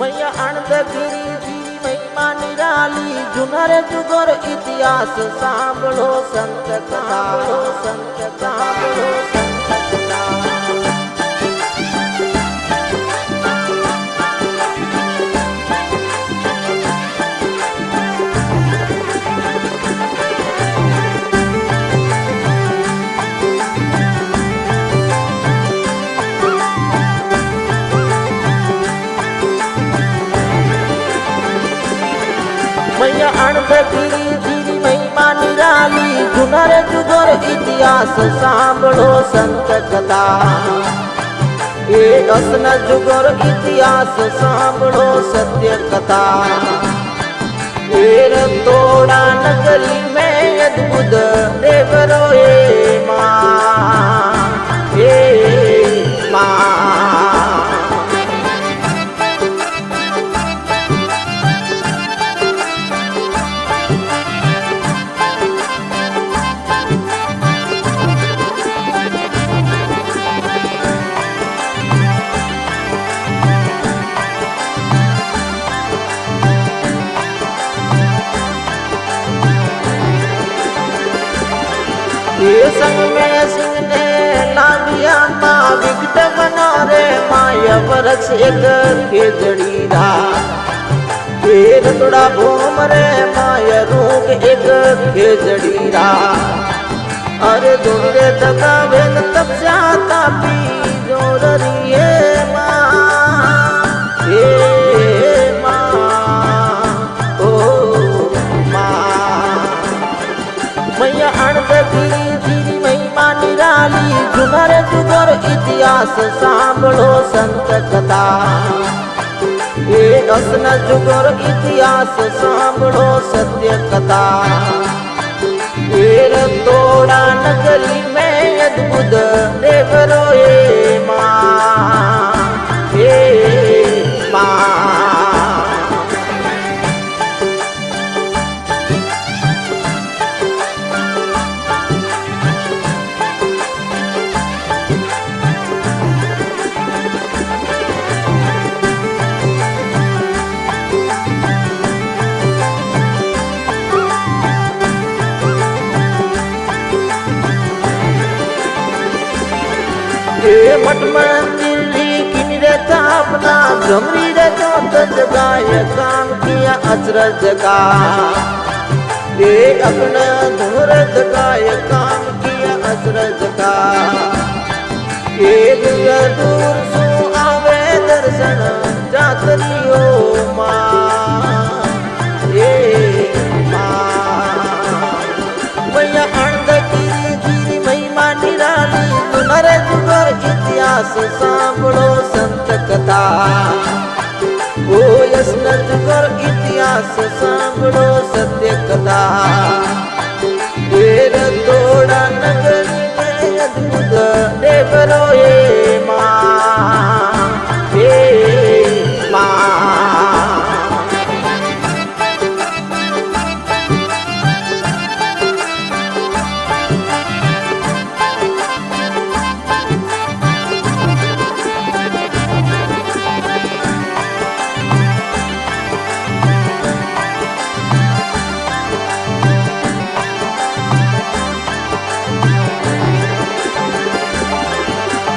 मैया अणदगिरी गिरी महिमा निराली जुनर जुगर इतिहास सांभळो संत कथा संत सांभळो संत कथा मैया अणदगिरी गिरी महिमा निराली जुनर जुगर इतिहास सांभळो संत कथा ये असन जुगर इतिहास सांभळो सत्य कथा ये तोड़ा नगरी में अद्भुत देवरो ये माँ ये संग में सिंह ने लामिया माँ विकट बना रे माया वरक्ष एक खेजड़ीरा ये रतुड़ा भूम रे माया रूप एक खेजड़ीरा अरे दूरे तका वेद तब जाता पी जोर रिये माँ ये माँ ओ माँ मैया अणदगिरी गिरी महिमा निराली जुनर जुगर इतिहास सांभळो संत कथा ये असन जुगर इतिहास सांभळो सत्य कथा ये तोड़ा नगरी में अद्भुत देवरो ये माँ मठ मंदिर किन रहता अपना भ्रमरी रहता जगाय काम किया अचरज का ये अपना धुर जगाय काम किया अचरज का ये दूर सो आवे दर्शन जातरी हो माँ ये माँ मैया अणदगिरी गिरी महिमा निराली जुनर जुगर इतिहास सांभळो संत कथा ओ यसन जुगर इतिहास सांभळो सत्य कथा वेर तोड़ा नगरी में अद्भुत देवरो ये माँ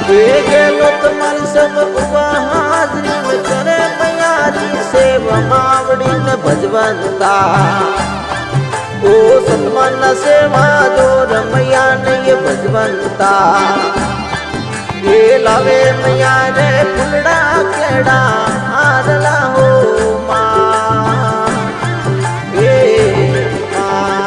गेलो तुम्हारी सब उबा हाजरी में करे मैयारी सेव मावड़ी न भजवंता ओ सतमन सेवा जो रमैया ने ये भजवंता ये लावे मैया रे फुलड़ा केड़ा आरला हो माँ ये माँ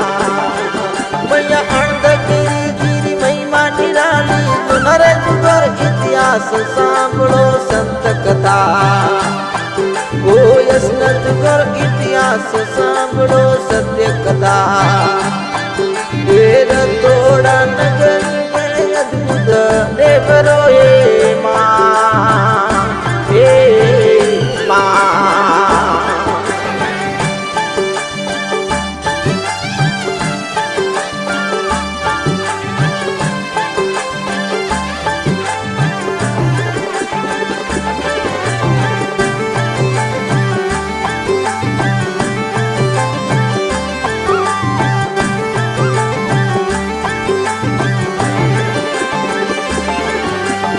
मैया अणदगिरी गिरी महिमा निराली जुनर जुगर इतिहास सांभळो संत कथा ओ यसन जुगर इतिहास सांभळो सत्य कथा वेर तोड़ा नगरी में अद्भुत देवरो ये माँ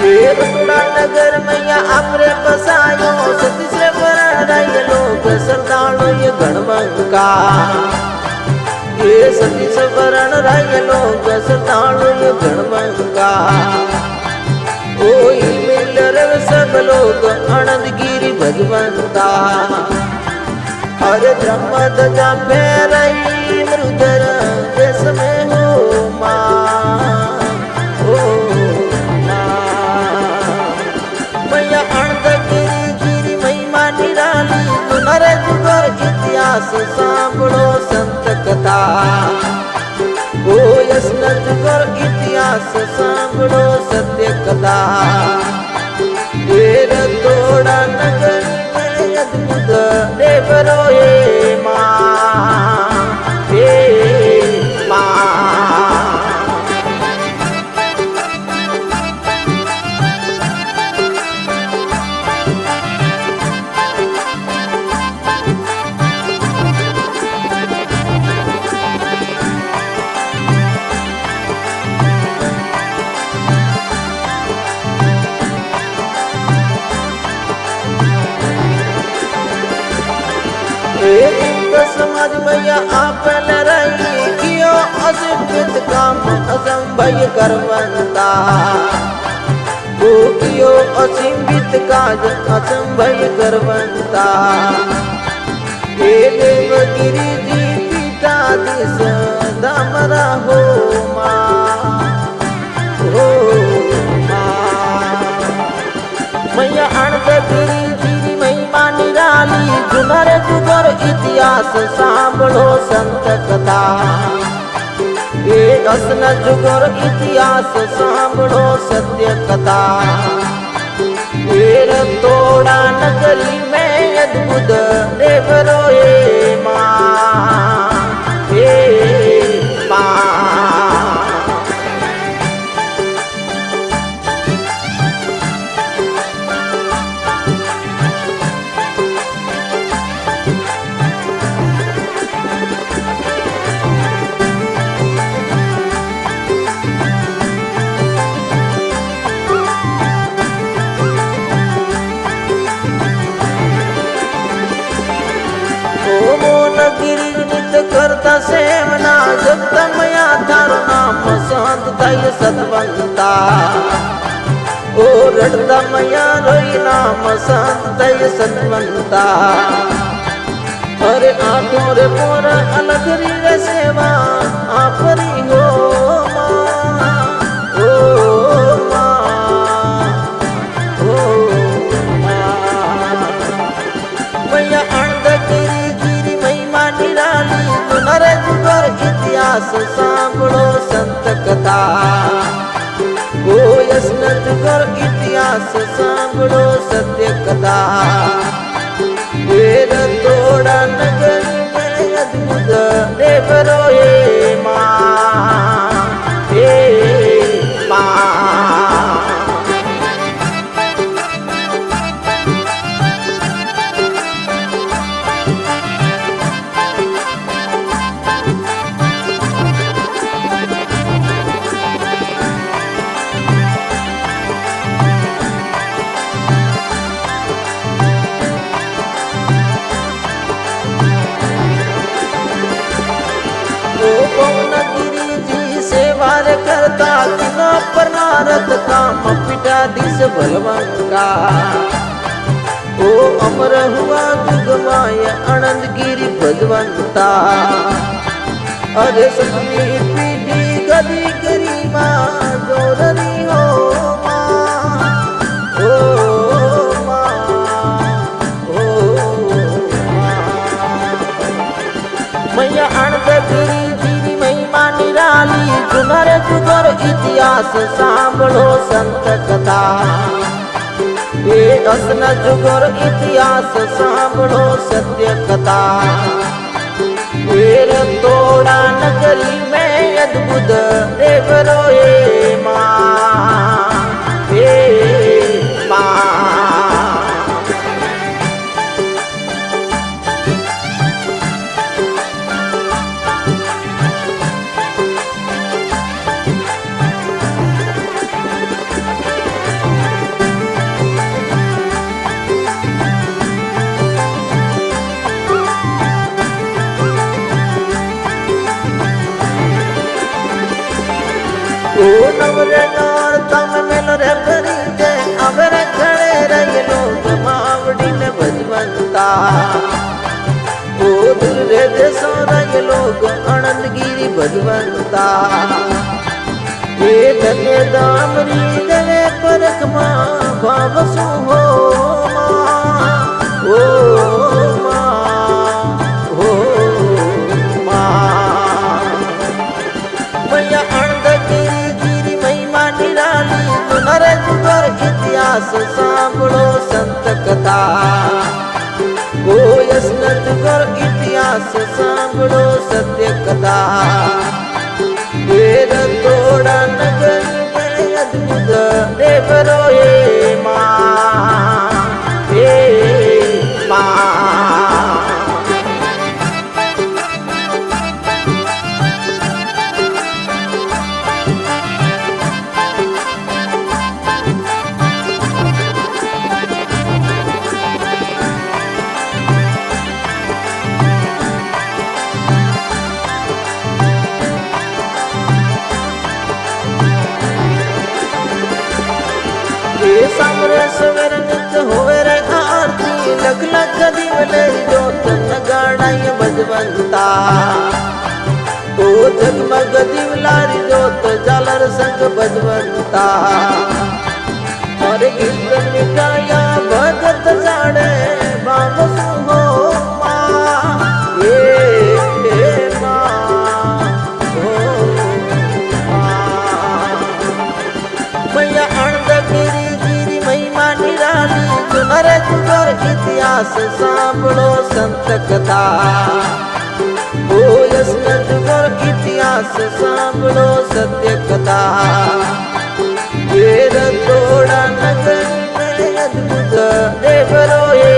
ये रतोड़ा नगर मैया आपरे बसायो सती से वरण रहे लोग श्रद्धालु ये गणबंका ये सती से वरण रहे लोग श्रद्धालु ये गणबंका कोई मिल रहे सब लोग आनंद गिरी भगवंता अरे ब्रह्म ध्वजा फहराई मृदर देश में हो माँ हो मैया आनंद गिरी गिरी महिमा निराली सुनर जुगर इतिहास सांभळो संत कथा ओ यस्न जुगर इतिहास सांभळो सत्य कथा तेर तोड़ा नगर में अद्भुत देवरो ये माँ समाज मैया आप रही कियो असिद्ध काम असंभय करवंता वो कियो असीमित काज असंभय करवंता हे देवगिरी जी पीठाधीश दामरा हो माँ हो मैया अनंतगिरी गिरी महिमा निराली जुगर जुगर इतिहास सांभळो संत कथा ये असना जुगर इतिहास सांभळो सत्य कथा ये तोड़ा नगरी में अद्भुत देवरो ये माँ करता सेवना जब तमया थारो नाम संत थई सतवंता ओ रड़ता मया रोई नाम संत थई सतवंता अरे आठों रे पोर अलग री सेवा आपरी हो माँ ओ माँ ओ माँ मैया अनंतगिरी गिरी महिमा निराली सुनर जुगर इतिहास सांभळो संत कथा ओ यस्न जुगर इतिहास सांभळो सत्य कथा तेर तोड़ा नगर में अद्भुत देवरो ये माँ करता किनो परनारत काम पीठाधीश बलवंका ओ अमर हुआ जुगमाय आनंद गिरी भगवंता अरे सती पीढ़ी गदी गरिमा जोरनी हो माँ ओ माँ ओ मैया अनंतगिरी गिरी महिमा निराली जुगर जुगर इतिहास सांभळो संत कथा ये असना जुगर इतिहास सांभळो सत्य कथा तेर तोड़ा नगरी में अद्भुत देवरो ये माँ ભજવંતા એ ધન્ય દામરી દવે પરખમાં ભાવ શું હો ઓ સાંભળો સંત કથા ગોયસ નજગર ઇતિહાસ સાંભળો સત્ય કથા વેર તોડા નગર અદ્ભુત દેવરો એ સામરે સવેર નિત હોવે રે આરતી લખ લખ દીવલે જોત નગાડાય ભજવંતા ઓ જગમગ દીવલારી જોત જાલર સંગ ભજવંતા અરે ગીત મિટાયા ભગત જાણે ભાવ શું હો ઇતિહાસ સાંભળો સંત કથા ગોયસ નજગર ઇતિહાસ સાંભળો સત્ય કથા વેર તોડા નગર અદ્ભુત દેવરો એ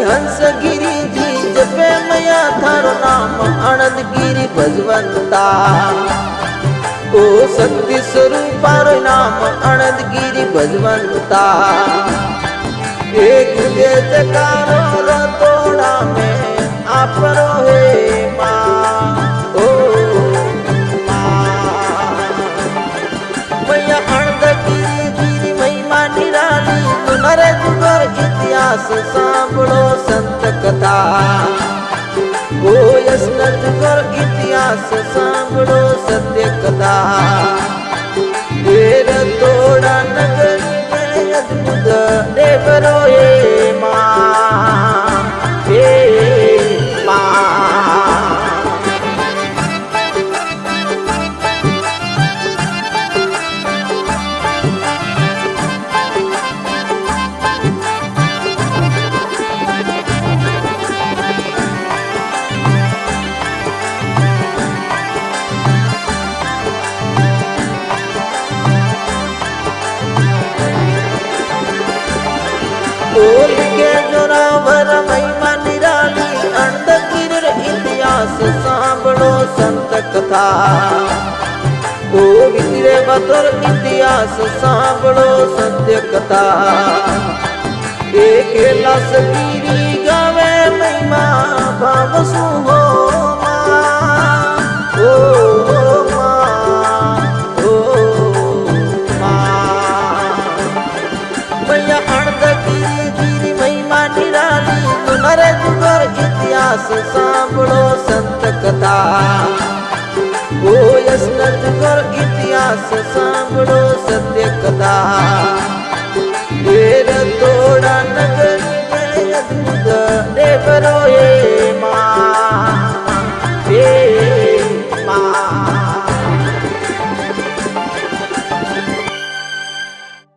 હંસ ગિરિજી જપે મયા થારો નામ આનંદગીરી ભજવંતા ઓ શક્તિ સ્વરૂપારો નામ આનંદગીરી ભજવંતા એક દે જકારો રતોડા મે આપરો હે ઓ મયા આનંદગીરી મહિમા નિરાલી નરે જુગર ઇતિહાસ સાંભળો સંત કથા ગોયસ નજગર ઇતિહાસ સાંભળો સત્ય કથા વેર તોડા નગર અદ્ભુત દેવરો એ બોલ કે જોરાવર મહિમા નિરાલી અણદગીર ઇતિહાસ સાંભળો સંત કથા ઓ વિતરે બતર ઇતિહાસ સાંભળો સત્ય કથા એ કૈલાસ ગીરી ગાવે મહિમા ભાવ શું હો સાંભળો સંત કથા ગોયસ નજગર ઇતિહાસ સાંભળો સત્ય કથા